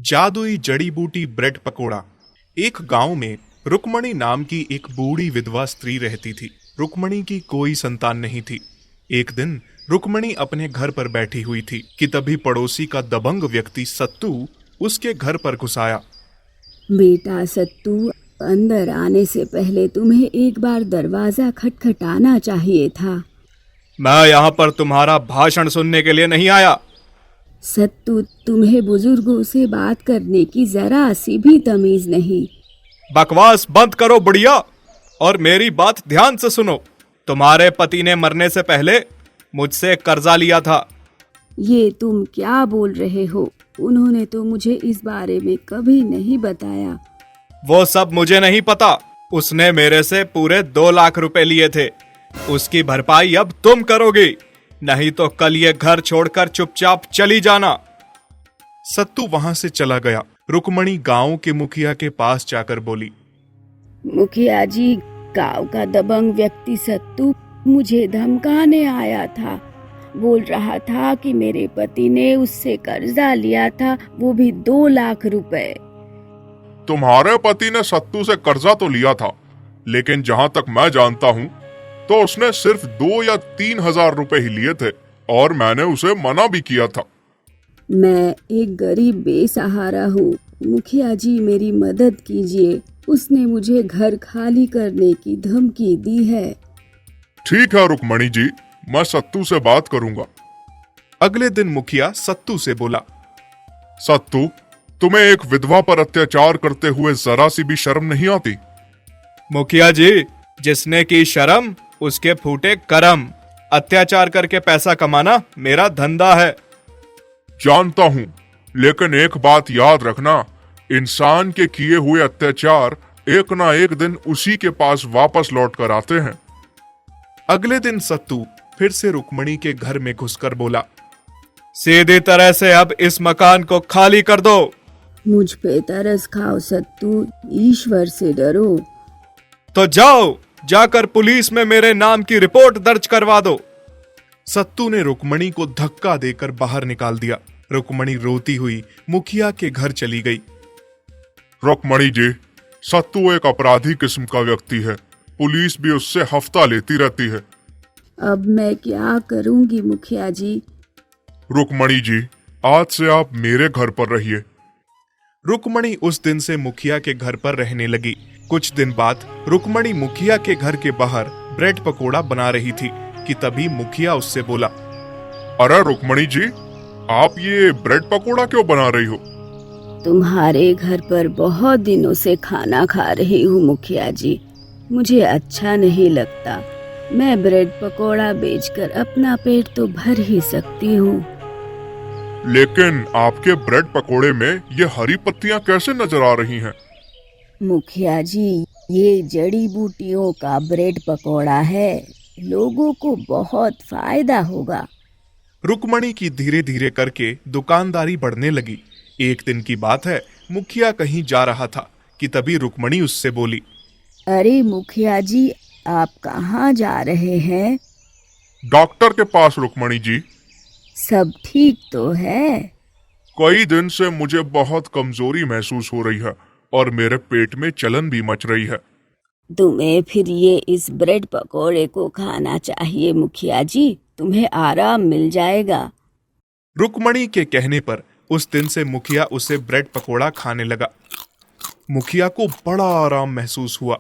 जादुई जड़ी बूटी ब्रेड पकोड़ा। एक गांव में रुक्मणी नाम की एक बूढ़ी विधवा स्त्री रहती थी। रुक्मणी की कोई संतान नहीं थी। एक दिन रुक्मणी अपने घर पर बैठी हुई थी कि तभी पड़ोसी का दबंग व्यक्ति सत्तू उसके घर पर घुस आया। बेटा सत्तू, अंदर आने से पहले तुम्हें एक बार दरवाजा खटखटाना चाहिए था। मैं यहाँ पर तुम्हारा भाषण सुनने के लिए नहीं आया। सत्तू, तुम्हें बुजुर्गों से बात करने की जरा सी भी तमीज नहीं। बकवास बंद करो बुढ़िया, और मेरी बात ध्यान से सुनो। तुम्हारे पति ने मरने से पहले मुझसे कर्जा लिया था। ये तुम क्या बोल रहे हो? उन्होंने तो मुझे इस बारे में कभी नहीं बताया। वो सब मुझे नहीं पता। उसने मेरे से पूरे 2 लाख रुपए लिए थे। उसकी भरपाई अब तुम करोगी, नहीं तो कल ये घर छोड़कर चुपचाप चली जाना। सत्तू वहां से चला गया। रुक्मणी गांव के मुखिया के पास जाकर बोली, मुखिया जी, गांव का दबंग व्यक्ति सत्तू मुझे धमकाने आया था। बोल रहा था कि मेरे पति ने उससे कर्जा लिया था, वो भी 2 लाख रुपए। तुम्हारे पति ने सत्तू से कर्जा तो लिया था, लेकिन जहाँ तक मैं जानता हूँ तो उसने सिर्फ 2 या 3 हजार रुपए ही लिए थे, और मैंने उसे मना भी किया था। मैं एक गरीब बेसहारा हूँ। मुखिया जी, मेरी मदद कीजिए। उसने मुझे घर खाली करने की धमकी दी है। ठीक है रुक्मणी जी, मैं सत्तू से बात करूंगा। अगले दिन मुखिया सत्तू से बोला, सत्तू, तुम्हें एक विधवा पर अत्याचार करते हुए जरा सी भी शर्म नहीं आती? मुखिया जी, जिसने की शर्म उसके फूटे करम। अत्याचार करके पैसा कमाना मेरा धंधा है। जानता हूँ, लेकिन एक बात याद रखना, इंसान के किए हुए अत्याचार एक ना एक दिन उसी के पास वापस लौट कर आते हैं। अगले दिन सत्तू फिर से रुक्मणी के घर में घुसकर बोला, सीधी तरह से अब इस मकान को खाली कर दो। मुझ पे तरस खाओ सत्तू, ईश्वर से डरो। तो जाओ, जाकर पुलिस में मेरे नाम की रिपोर्ट दर्ज करवा दो। सत्तू ने रुक्मणी को धक्का देकर बाहर निकाल दिया। रुक्मणी रोती हुई मुखिया के घर चली गई। रुक्मणी जी, सत्तू एक अपराधी किस्म का व्यक्ति है। पुलिस भी उससे हफ्ता लेती रहती है। अब मैं क्या करूंगी मुखिया जी? रुक्मणी जी, आज से आप मेरे घर पर रहिए। रुक्मणी उस दिन से मुखिया के घर पर रहने लगी। कुछ दिन बाद रुक्मणी मुखिया के घर के बाहर ब्रेड पकोड़ा बना रही थी कि तभी मुखिया उससे बोला, अरे रुक्मणी जी, आप ये ब्रेड पकोड़ा क्यों बना रही हो? तुम्हारे घर पर बहुत दिनों से खाना खा रही हूँ मुखिया जी, मुझे अच्छा नहीं लगता। मैं ब्रेड पकोड़ा बेचकर अपना पेट तो भर ही सकती हूँ। लेकिन आपके ब्रेड पकोड़े में ये हरी पत्तियाँ कैसे नजर आ रही हैं? मुखिया जी, ये जड़ी बूटियों का ब्रेड पकोड़ा है। लोगों को बहुत फायदा होगा। रुक्मणी की धीरे धीरे करके दुकानदारी बढ़ने लगी। एक दिन की बात है, मुखिया कहीं जा रहा था कि तभी रुक्मणी उससे बोली, अरे मुखिया जी, आप कहाँ जा रहे हैं? डॉक्टर के पास रुक्मणी जी। सब ठीक तो है? कई दिन से मुझे बहुत कमजोरी महसूस हो रही है और मेरे पेट में जलन भी मच रही है। तुम्हें फिर ये इस ब्रेड पकोड़े को खाना चाहिए मुखिया जी, तुम्हें आराम मिल जाएगा। रुक्मणी के कहने पर उस दिन से मुखिया उसे ब्रेड पकोड़ा खाने लगा। मुखिया को बड़ा आराम महसूस हुआ।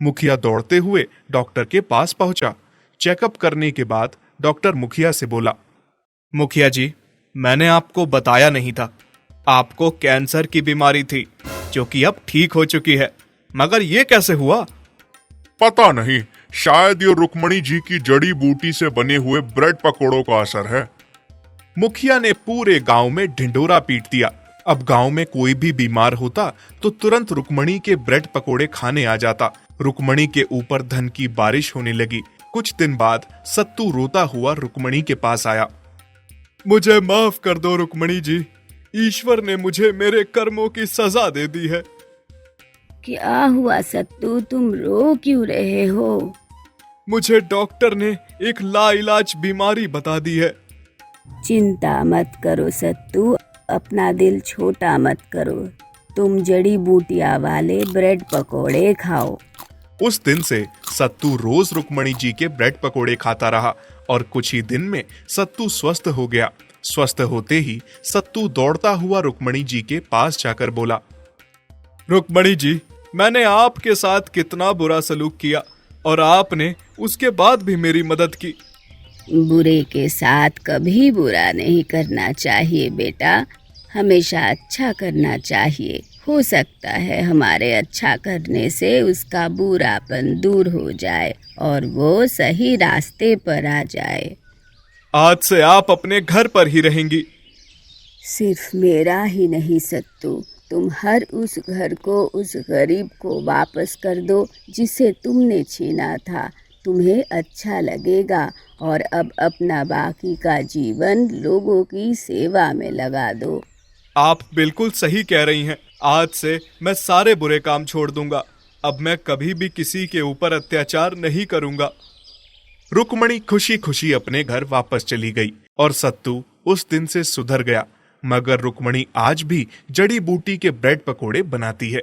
मुखिया दौड़ते हुए डॉक्टर के पास पहुंचा। चेकअप करने के बाद डॉक्टर मुखिया से बोला, मुखिया जी, मैंने आपको बताया नहीं था। आपको कैंसर की बीमारी थी, जो कि अब ठीक हो चुकी है। मगर ये कैसे हुआ? पता नहीं, शायद ये रुक्मणी जी की जड़ी बूटी से बने हुए ब्रेड पकोड़ों का असर है। मुखिया ने पूरे गांव में ढिंढोरा पीट दिया। अब गांव में कोई भी बीमार होता तो तुरंत रुक्मणी के ब्रेड पकोड़े खाने आ जाता। रुक्मणी के ऊपर धन की बारिश होने लगी। कुछ दिन बाद सत्तू रोता हुआ रुक्मणी के पास आया। मुझे माफ कर दो रुक्मणी जी, ईश्वर ने मुझे मेरे कर्मों की सजा दे दी है। क्या हुआ सत्तू, तुम रो क्यों रहे हो? मुझे डॉक्टर ने एक लाइलाज बीमारी बता दी है। चिंता मत करो सत्तू, अपना दिल छोटा मत करो, तुम जड़ी बूटियां वाले ब्रेड पकोड़े खाओ। उस दिन से सत्तू रोज रुक्मणी जी के ब्रेड पकोड़े खाता रहा और कुछ ही दिन में सत्तू स्वस्थ हो गया। स्वस्थ होते ही सत्तू दौड़ता हुआ रुक्मणी जी के पास जाकर बोला, रुक्मणी जी, मैंने आपके साथ कितना बुरा सलूक किया और आपने उसके बाद भी मेरी मदद की। बुरे के साथ कभी बुरा नहीं करना चाहिए बेटा, हमेशा अच्छा करना चाहिए। हो सकता है हमारे अच्छा करने से उसका बुरापन दूर हो जाए और वो सही रास्ते पर आ जाए। आज से आप अपने घर पर ही रहेंगी। सिर्फ मेरा ही नहीं सत्तू, तुम हर उस घर को, उस गरीब को वापस कर दो जिसे तुमने छीना था। तुम्हें अच्छा लगेगा और अब अपना बाकी का जीवन लोगों की सेवा में लगा दो। आप बिल्कुल सही कह रही हैं। आज से मैं सारे बुरे काम छोड़ दूंगा। अब मैं कभी भी किसी के ऊपर अत्याचार नहीं करूंगा। रुक्मणी खुशी खुशी अपने घर वापस चली गई और सत्तू उस दिन से सुधर गया। मगर रुक्मणी आज भी जड़ी बूटी के ब्रेड पकोड़े बनाती है।